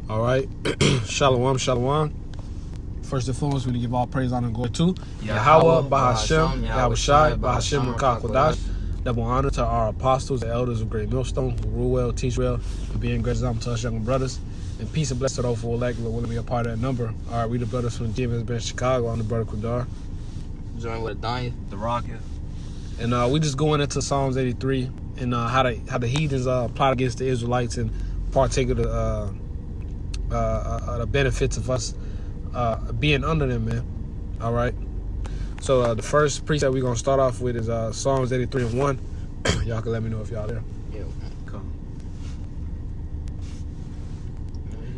All right. Shalom, shalom. First and foremost, we give all praise, honor, and glory to Yahweh, Bahashem, Yahushai, Bahashem, Rakah Kodash. Double honor to our apostles and elders of Great Millstone, who rule well, teach well, and being great example to us younger brothers. And peace and blessing to all for elect, but willing to be a part of that number. All right, we the brothers from Heathens, been in Chicago. I'm the brother Kudar. Joined with Adanya, the Rocket. And we just going into Psalms 83 and how the heathens plot against the Israelites and partake of the benefits of us being under them, man. All right. So the first precept we're gonna start off with is Psalms 83 and 1. Y'all can let me know if y'all there. Yeah, come.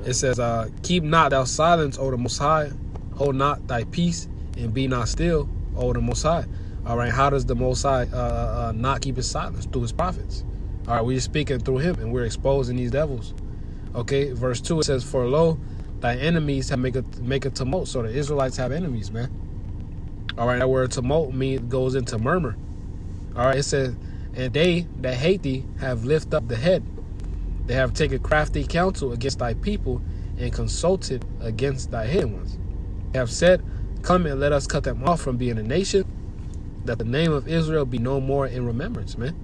It says, "Keep not thou silence, O the Most High. Hold not thy peace, and be not still, O the Most High." All right. How does the Most High not keep his silence? Through his prophets. All right. We're speaking through him, and we're exposing these devils. Okay. Verse 2, it says, "For lo, thy enemies have make a tumult." So the Israelites have enemies, man. All right, that word tumult goes into murmur. All right, it says, "And they that hate thee have lifted up the head. They have taken crafty counsel against thy people and consulted against thy hidden ones. They have said, Come and let us cut them off from being a nation, that the name of Israel be no more in remembrance," man.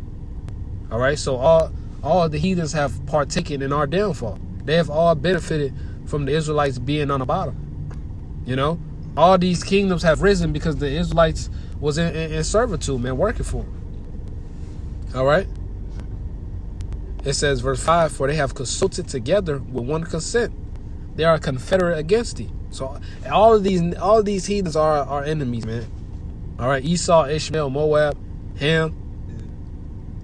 All right, so all the heathens have partaken in our downfall. They have all benefited from the Israelites being on the bottom. You know, all these kingdoms have risen because the Israelites was in servitude, man, working for them. All right. It says, verse 5, "For they have consulted together with one consent. They are confederate against thee." So all of these heathens are our enemies, man. All right. Esau, Ishmael, Moab, Ham,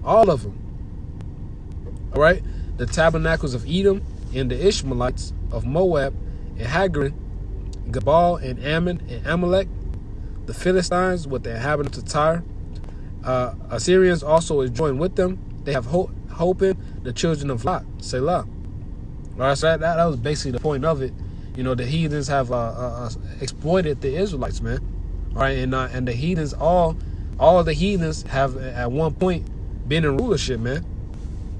all of them. All right. The tabernacles of Edom and the Ishmaelites of Moab and Hagrin, Gabal and Ammon and Amalek, the Philistines with the inhabitants of Tyre. Assyrians also is joined with them. They have hopen the children of Lot, Selah. All right, so that was basically the point of it. You know, the heathens have exploited the Israelites, man. All right, and the heathens, all the heathens have at one point been in rulership, man.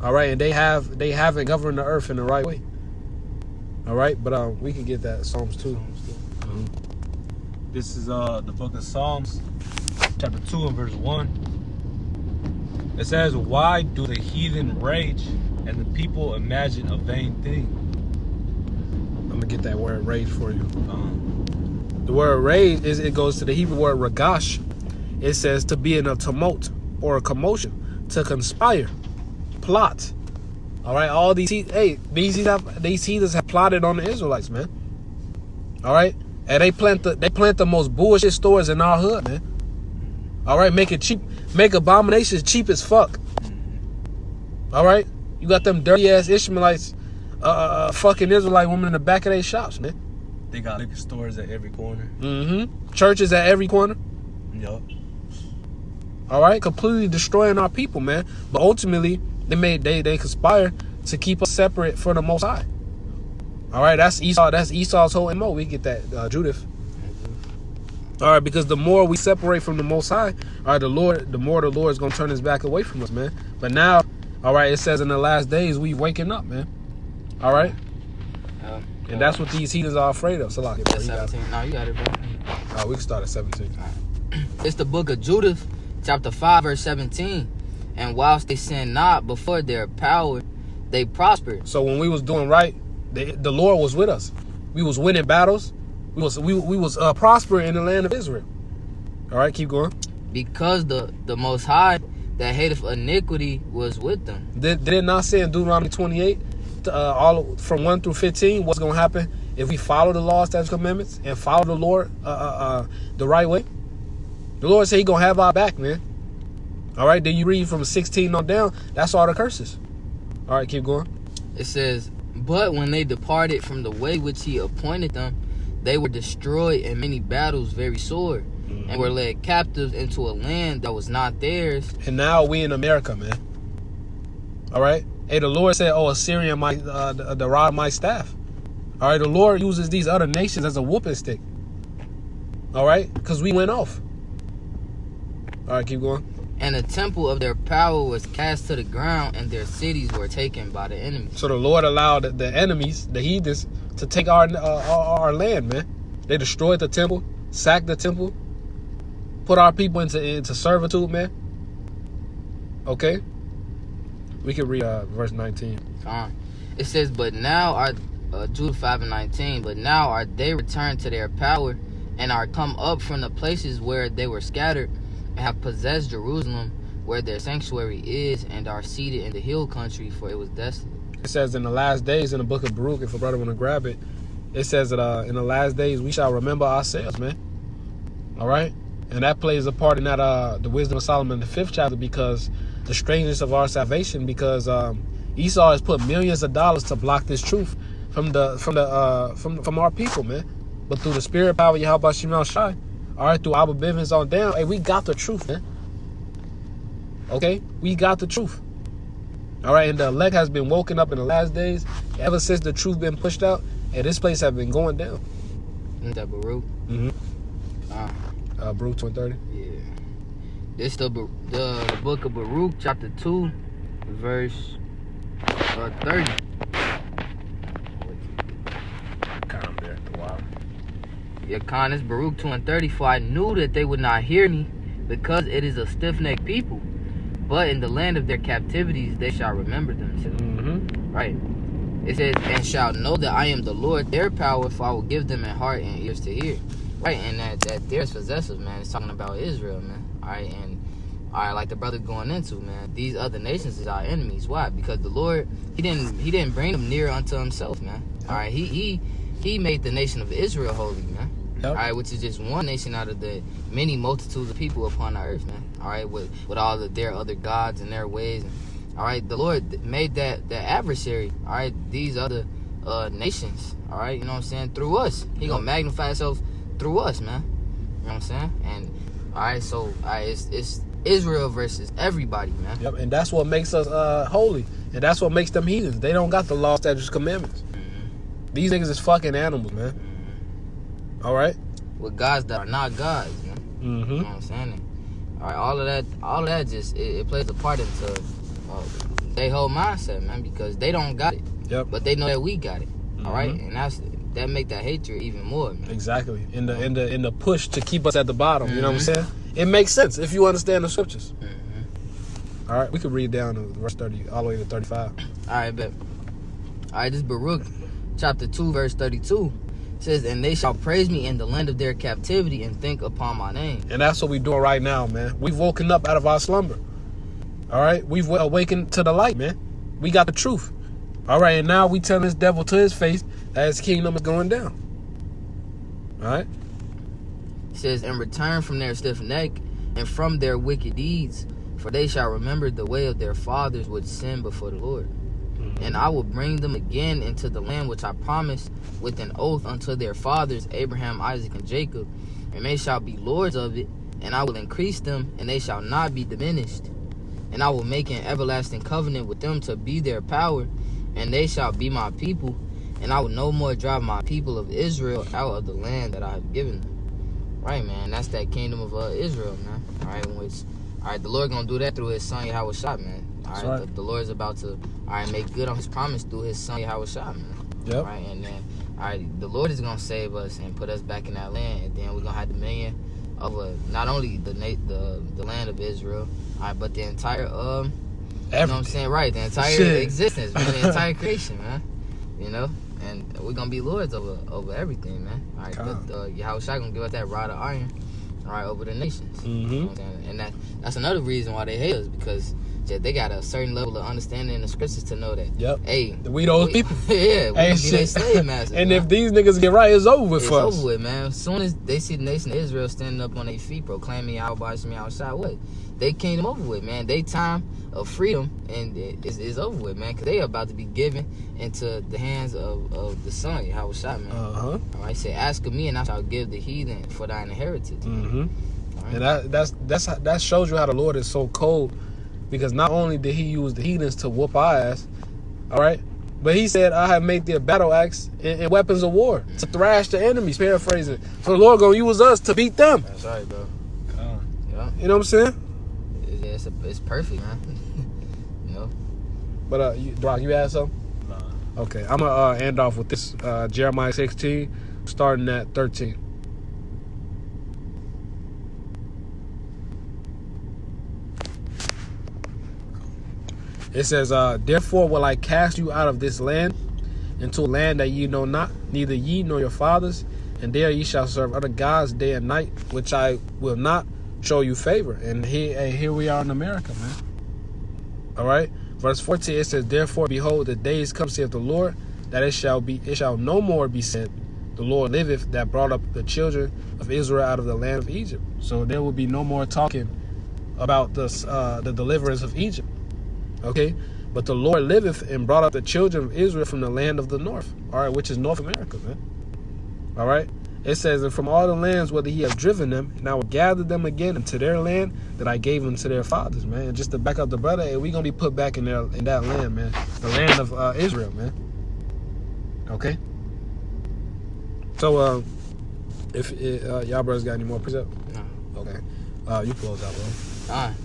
All right, and they haven't governed the earth in the right way. All right, but we can get that Psalms 2. This is the book of Psalms, chapter 2 and verse 1. It says, "Why do the heathen rage and the people imagine a vain thing?" I'm gonna get that word rage for you. The word rage it goes to the Hebrew word ragash. It says to be in a tumult or a commotion, to conspire, plot. All right, all these heathens have plotted on the Israelites, man. All right, and they plant the most bullshit stores in our hood, man. All right, make abominations cheap as fuck. All right, you got them dirty ass Ishmaelites, fucking Israelite women in the back of their shops, man. They got liquor stores at every corner. Churches at every corner. Yup. All right, completely destroying our people, man. But ultimately, they conspire to keep us separate from the Most High. All right, that's Esau. That's Esau's whole MO. We get that, Judith. All right, because the more we separate from the Most High, all right, the more the Lord is gonna turn his back away from us, man. But now, all right, it says in the last days we waking up, man. All right, and that's what these heathens are afraid of. So, like, bro, 17. No, you got it, bro. We can start at 17. It's the book of Judith, chapter 5, verse 17. "And whilst they sinned not before their power, they prospered." So when we was doing right, the Lord was with us. We was winning battles. We was prospering in the land of Israel. All right, keep going. "Because the Most High that hateth iniquity was with them." Did it not say in Deuteronomy 28, all from 1 through 15, what's gonna happen if we follow the laws, statutes, commandments, and follow the Lord the right way? The Lord said He gonna have our back, man. All right, then you read from 16 on down. That's all the curses. All right, keep going. It says, "But when they departed from the way which He appointed them, they were destroyed in many battles very sore, and were led captives into a land that was not theirs." And now we in America, man. All right. Hey, the Lord said, "Oh, Assyria, the rod of my staff." All right, the Lord uses these other nations as a whooping stick. All right, because we went off. All right, keep going. And the temple of their power was cast to the ground, and their cities were taken by the enemy. So the Lord allowed the enemies, the heathens, to take our land, man. They destroyed the temple, sacked the temple, put our people into servitude, man. Okay? We can read verse 19. It says, but now are, Jude 5:19, but now are they returned to their power, and are come up from the places where they were scattered, and have possessed Jerusalem, where their sanctuary is, and are seated in the hill country, for it was desolate. It says in the last days in the book of Baruch, if a brother want to grab it, it says that in the last days we shall remember ourselves, man. All right? And that plays a part in that the wisdom of Solomon, the 5th chapter, because the strangeness of our salvation, because Esau has put millions of dollars to block this truth from our people, man. But through the spirit power, Yahweh Shemel Shai, all right, through Abba Bivens on down, hey, we got the truth, man. Okay? We got the truth. All right, and the elect has been woken up in the last days. Ever since the truth been pushed out, and this place have been going down. Isn't that Baruch? Mm-hmm. Baruch 2:30. Yeah. This the book of Baruch, chapter 2, verse 30. Calm there at the while. Yeah, Khan, it's Baruch 2:30. For I knew that they would not hear me, because it is a stiff-necked people. But in the land of their captivities they shall remember themselves. Mm-hmm. Right. It says, and shall know that I am the Lord, their power, for I will give them a heart and ears to hear. Right, and that there's possessive, man. It's talking about Israel, man. All right, and all right, like the brother going into, man, these other nations is our enemies. Why? Because the Lord, he didn't bring them near unto himself, man. All right, he made the nation of Israel holy, man. Yep. All right, which is just one nation out of the many multitudes of people upon the earth, man. All right, with all of their other gods and their ways. And, all right, the Lord made that adversary. All right, these other nations. All right, you know what I'm saying? Through us, he gonna magnify himself through us, man. You know what I'm saying? And all right, so all right, it's Israel versus everybody, man. Yep, and that's what makes us holy, and that's what makes them heathens. They don't got the law, statutes, commandments. Mm-hmm. These niggas is fucking animals, man. Mm-hmm. All right, with gods that are not gods, man. Mm-hmm. You know what I'm saying? All right, all of that just it plays a part into their whole mindset, man, because they don't got it. Yep. But they know that we got it. Mm-hmm. All right, and that make that hatred even more, man. Exactly. In the push to keep us at the bottom. Mm-hmm. You know what I'm saying? It makes sense if you understand the scriptures. Mm-hmm. All right, we could read down to verse 30 all the way to 35. All right, bet. All right, this is Baruch chapter 2, verse 32. It says, and they shall praise me in the land of their captivity and think upon my name. And that's what we're doing right now, man. We've woken up out of our slumber. All right, we've awakened to the light, man. We got the truth. All right, and now we tell this devil to his face that his kingdom is going down. All right. It says, and return from their stiff neck and from their wicked deeds, for they shall remember the way of their fathers which sinned before the Lord. Mm-hmm. And I will bring them again into the land which I promised with an oath unto their fathers, Abraham, Isaac, and Jacob, and they shall be lords of it, and I will increase them, and they shall not be diminished. And I will make an everlasting covenant with them to be their power, and they shall be my people, and I will no more drive my people of Israel out of the land that I have given them. Right, man. That's that kingdom of Israel, man. All right, the Lord gonna do that through his son Yahweh Shah, man. All right, the Lord is about to make good on his promise through his son Yahweh Shah, man. Yep. All right, and then the Lord is gonna save us and put us back in that land, and then we're gonna have dominion over not only the land of Israel, all right, but the entire you know what I'm saying, right? The entire existence, man, the entire creation, man. You know, and we're gonna be lords over everything, man. All right, but Yahweh Shai gonna give us that rod of iron, all right, over the nations. Mm-hmm. You know what I'm saying? And that's another reason why they hate us, because they got a certain level of understanding in the scriptures to know that. Yep. Hey, we those people. Yeah, we gonna be their slave masters. And man, if these niggas get right, it's over with for us. It's over with, man. As soon as they see the nation of Israel standing up on their feet, proclaiming Yahweh Shai, what? They came over with, man. They time of freedom and is over with, man, because they are about to be given into the hands of the son, Yahweh Shai, man. All right, say, ask of me, and I shall give the heathen for thine inheritance. Mm-hmm. Right? And that shows you how the Lord is so cold, because not only did he use the heathens to whoop our ass, all right, but he said, I have made their battle axe and weapons of war to thrash the enemies, paraphrasing. So the Lord gonna use us to beat them. That's right, bro. Yeah. You know what I'm saying? Yeah, it's perfect, man. You know. But Brock, you had something? Nah. Okay, I'm gonna end off with this Jeremiah 16, starting at 13. It says, "Therefore will I cast you out of this land into a land that ye know not, neither ye nor your fathers, and there ye shall serve other gods day and night, which I will not show you favor." And here we are in America, man. All right. Verse 14, it says, "Therefore, behold, the days come, saith the Lord, that it shall no more be said, the Lord liveth, that brought up the children of Israel out of the land of Egypt." So there will be no more talking about the deliverance of Egypt. Okay, but the Lord liveth and brought up the children of Israel from the land of the north, all right, which is North America, man. All right, it says, "And from all the lands whither he hath driven them, and I will gather them again into their land that I gave them to their fathers," man. And just to back up the brother, hey, we gonna be put back in that land, man, the land of Israel, man. Okay. So, if y'all brothers got any more precepts? No. Okay. You close out, bro.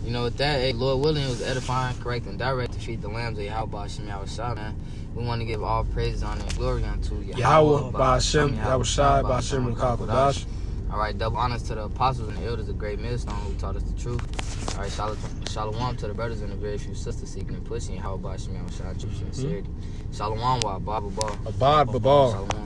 You know, with that, hey, Lord willing, it was edifying, correct, and direct to feed the lambs of Yahweh Hashem Yahushua, man. We want to give all praises, honor, and glory unto Yahweh Hashem Yahushua Hashem Kodash. All right, double honors to the apostles and the elders of Great Millstone who taught us the truth. All right, shalom to the brothers and the very few sisters seeking and pushing Yahweh Hashem Yahushua, true sincerity. Shalom wa Abba Babal. Abad Babal. Shalom.